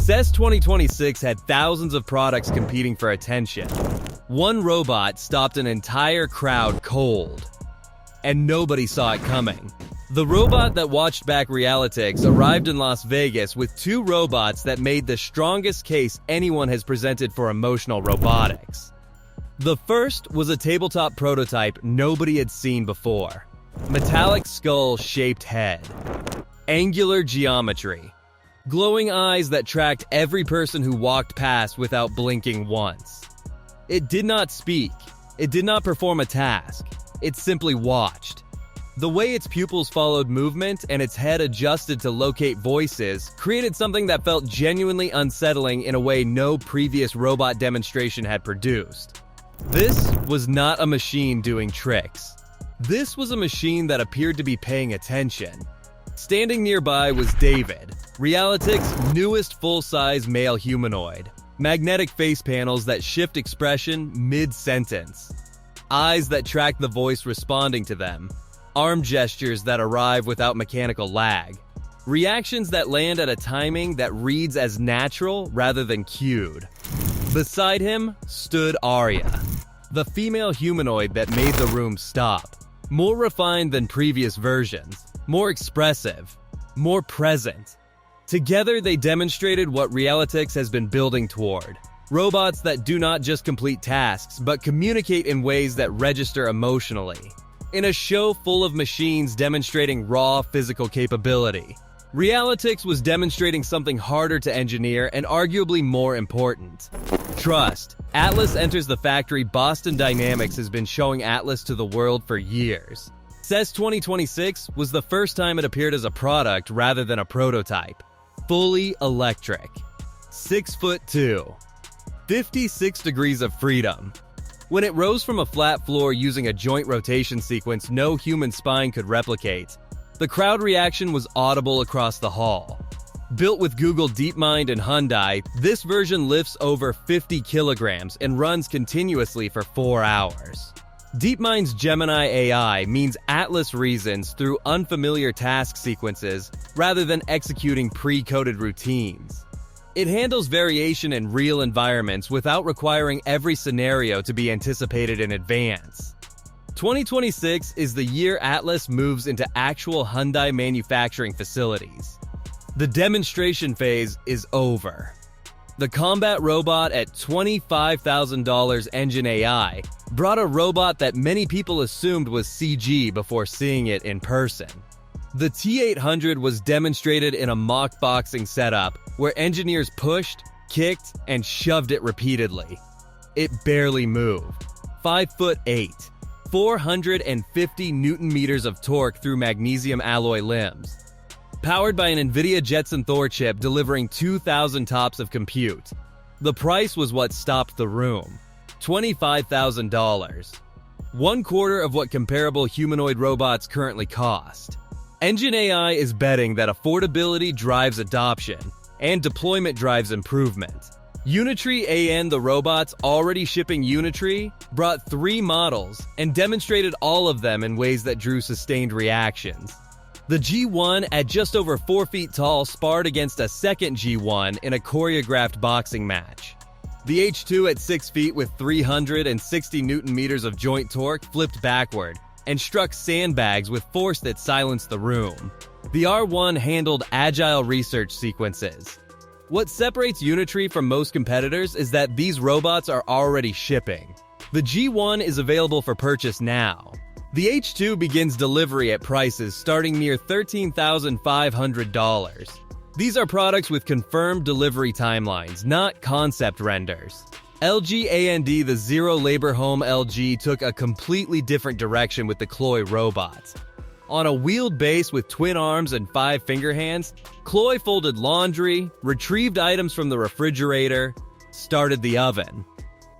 CES 2026 had thousands of products competing for attention. One robot stopped an entire crowd cold, and nobody saw it coming. The robot that watched back Realitics arrived in Las Vegas with two robots that made the strongest case anyone has presented for emotional robotics. The first was a tabletop prototype nobody had seen before. Metallic skull-shaped head. Angular geometry. Glowing eyes that tracked every person who walked past without blinking once. It did not speak. It did not perform a task. It simply watched. The way its pupils followed movement and its head adjusted to locate voices created something that felt genuinely unsettling in a way no previous robot demonstration had produced. This was not a machine doing tricks. This was a machine that appeared to be paying attention. Standing nearby was David, Realitics' newest full-size male humanoid. Magnetic face panels that shift expression mid-sentence. Eyes that track the voice responding to them. Arm gestures that arrive without mechanical lag. Reactions that land at a timing that reads as natural rather than cued. Beside him stood Arya, the female humanoid that made the room stop. More refined than previous versions, more expressive, more present. Together they demonstrated what Realitics has been building toward. Robots that do not just complete tasks, but communicate in ways that register emotionally. In a show full of machines demonstrating raw physical capability, Realitics was demonstrating something harder to engineer and arguably more important. Trust. Atlas enters the factory Boston Dynamics has been showing Atlas to the world for years. CES 2026 was the first time it appeared as a product rather than a prototype. Fully electric. 6'2". 56 degrees of freedom. When it rose from a flat floor using a joint rotation sequence no human spine could replicate, the crowd reaction was audible across the hall. Built with Google DeepMind and Hyundai, this version lifts over 50 kilograms and runs continuously for 4 hours. DeepMind's Gemini AI means Atlas reasons through unfamiliar task sequences rather than executing pre-coded routines. It handles variation in real environments without requiring every scenario to be anticipated in advance. 2026 is the year Atlas moves into actual Hyundai manufacturing facilities. The demonstration phase is over. The combat robot at $25,000 Engine AI brought a robot that many people assumed was CG before seeing it in person. The T-800 was demonstrated in a mock boxing setup where engineers pushed, kicked, and shoved it repeatedly. It barely moved. 5'8", 450 Newton-meters of torque through magnesium alloy limbs. Powered by an NVIDIA Jetson Thor chip delivering 2,000 TOPS of compute. The price was what stopped the room. $25,000. 1/4 of what comparable humanoid robots currently cost. Engine AI is betting that affordability drives adoption, and deployment drives improvement. Unitree AN, the robots already shipping Unitree, brought 3 models and demonstrated all of them in ways that drew sustained reactions. The G1 at just over 4 feet tall sparred against a second G1 in a choreographed boxing match. The H2 at 6 feet with 360 Newton-meters of joint torque flipped backward and struck sandbags with force that silenced the room. The R1 handled agile research sequences. What separates Unitree from most competitors is that these robots are already shipping. The G1 is available for purchase now. The H2 begins delivery at prices starting near $13,500. These are products with confirmed delivery timelines, not concept renders. LG A&D, the zero-labor home LG, took a completely different direction with the Cloy robot. On a wheeled base with twin arms and 5 finger hands, Cloy folded laundry, retrieved items from the refrigerator, started the oven,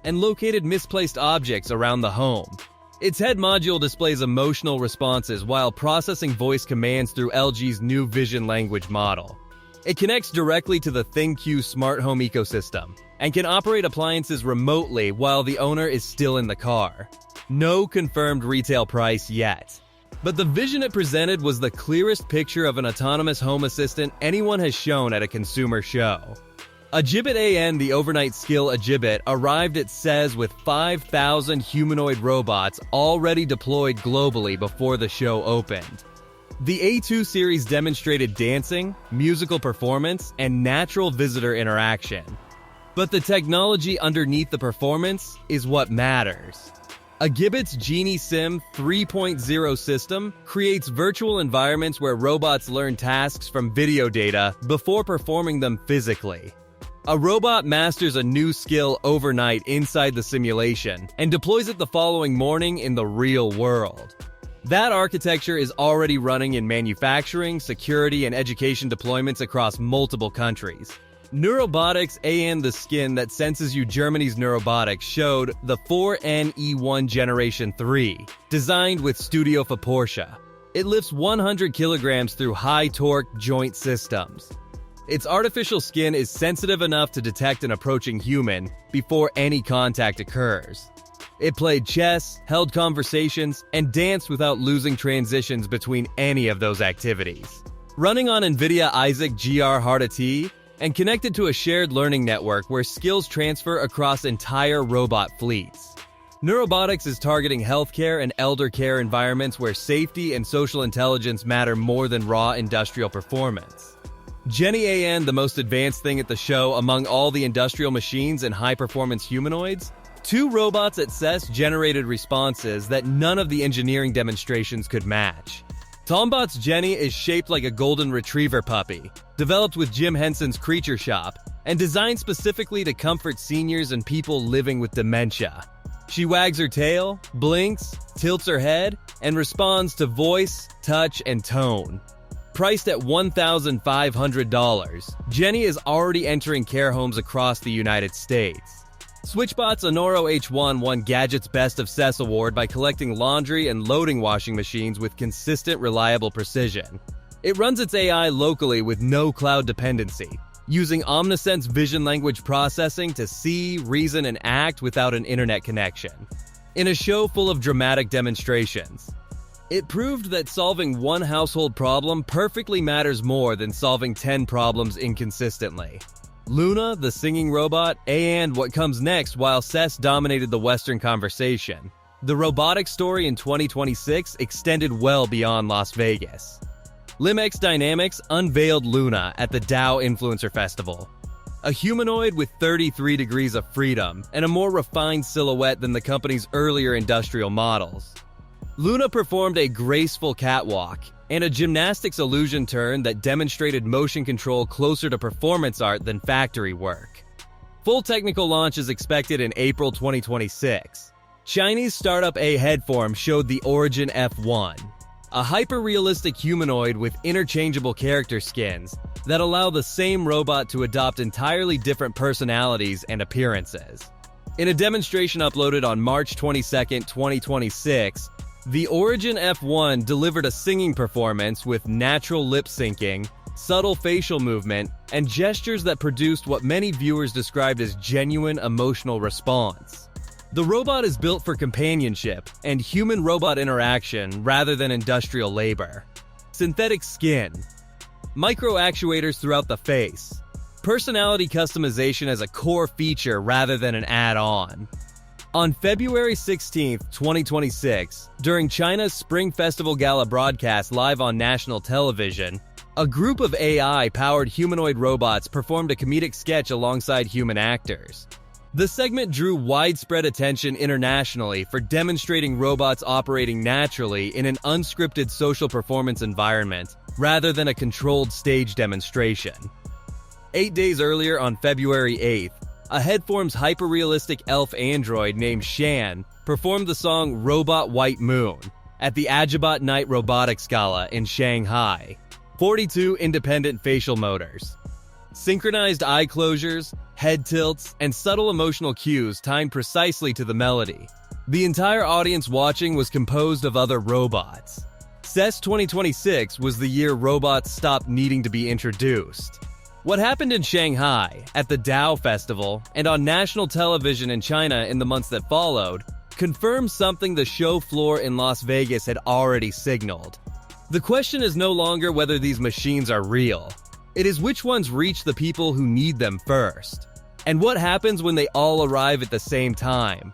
and located misplaced objects around the home. Its head module displays emotional responses while processing voice commands through LG's new vision language model. It connects directly to the ThinQ smart home ecosystem and can operate appliances remotely while the owner is still in the car. No confirmed retail price yet. But the vision it presented was the clearest picture of an autonomous home assistant anyone has shown at a consumer show. Exhibit AN, the overnight skill exhibit, arrived at CES with 5,000 humanoid robots already deployed globally before the show opened. The A2 series demonstrated dancing, musical performance, and natural visitor interaction. But the technology underneath the performance is what matters. Exhibit's Genie Sim 3.0 system creates virtual environments where robots learn tasks from video data before performing them physically. A robot masters a new skill overnight inside the simulation and deploys it the following morning in the real world. That architecture is already running in manufacturing, security, and education deployments across multiple countries. Neurobotics AN, the skin that senses you, Germany's Neurobotics, showed the 4NE1 Generation 3, designed with Studio for Porsche. It lifts 100 kilograms through high-torque joint systems. Its artificial skin is sensitive enough to detect an approaching human before any contact occurs. It played chess, held conversations, and danced without losing transitions between any of those activities. Running on NVIDIA Isaac GR Harda T and connected to a shared learning network where skills transfer across entire robot fleets. Neurobotics is targeting healthcare and elder care environments where safety and social intelligence matter more than raw industrial performance. Genie AN, the most advanced thing at the show among all the industrial machines and high-performance humanoids, 2 robots at CES generated responses that none of the engineering demonstrations could match. Tombot's Jenny is shaped like a golden retriever puppy, developed with Jim Henson's Creature Shop, and designed specifically to comfort seniors and people living with dementia. She wags her tail, blinks, tilts her head, and responds to voice, touch, and tone. Priced at $1,500, Jenny is already entering care homes across the United States. SwitchBot's Honoro H1 won Gadget's Best of CES award by collecting laundry and loading washing machines with consistent, reliable precision. It runs its AI locally with no cloud dependency, using Omnisense vision language processing to see, reason, and act without an internet connection. In a show full of dramatic demonstrations, it proved that solving one household problem perfectly matters more than solving 10 problems inconsistently. Luna, the singing robot, and what comes next while CES dominated the Western conversation. The robotics story in 2026 extended well beyond Las Vegas. Limex Dynamics unveiled Luna at the Dow Influencer Festival. A humanoid with 33 degrees of freedom and a more refined silhouette than the company's earlier industrial models. Luna performed a graceful catwalk and a gymnastics illusion turn that demonstrated motion control closer to performance art than factory work. Full technical launch is expected in April 2026. Chinese startup A Headform showed the Origin F1, a hyper-realistic humanoid with interchangeable character skins that allow the same robot to adopt entirely different personalities and appearances. In a demonstration uploaded on March 22, 2026, the Origin F1 delivered a singing performance with natural lip syncing, subtle facial movement, and gestures that produced what many viewers described as genuine emotional response. The robot is built for companionship and human-robot interaction rather than industrial labor. Synthetic skin, micro actuators throughout the face, personality customization as a core feature rather than an add-on. On February 16, 2026, during China's Spring Festival Gala broadcast live on national television, a group of AI-powered humanoid robots performed a comedic sketch alongside human actors. The segment drew widespread attention internationally for demonstrating robots operating naturally in an unscripted social performance environment rather than a controlled stage demonstration. 8 days earlier, on February 8th, a Headform's hyper-realistic elf android named Shan performed the song Robot White Moon at the Ajabat Night Robotics Gala in Shanghai. 42 independent facial motors, synchronized eye closures, head tilts, and subtle emotional cues timed precisely to the melody. The entire audience watching was composed of other robots. CES 2026 was the year robots stopped needing to be introduced. What happened in Shanghai, at the Dow Festival, and on national television in China in the months that followed, confirms something the show floor in Las Vegas had already signaled. The question is no longer whether these machines are real. It is which ones reach the people who need them first. And what happens when they all arrive at the same time?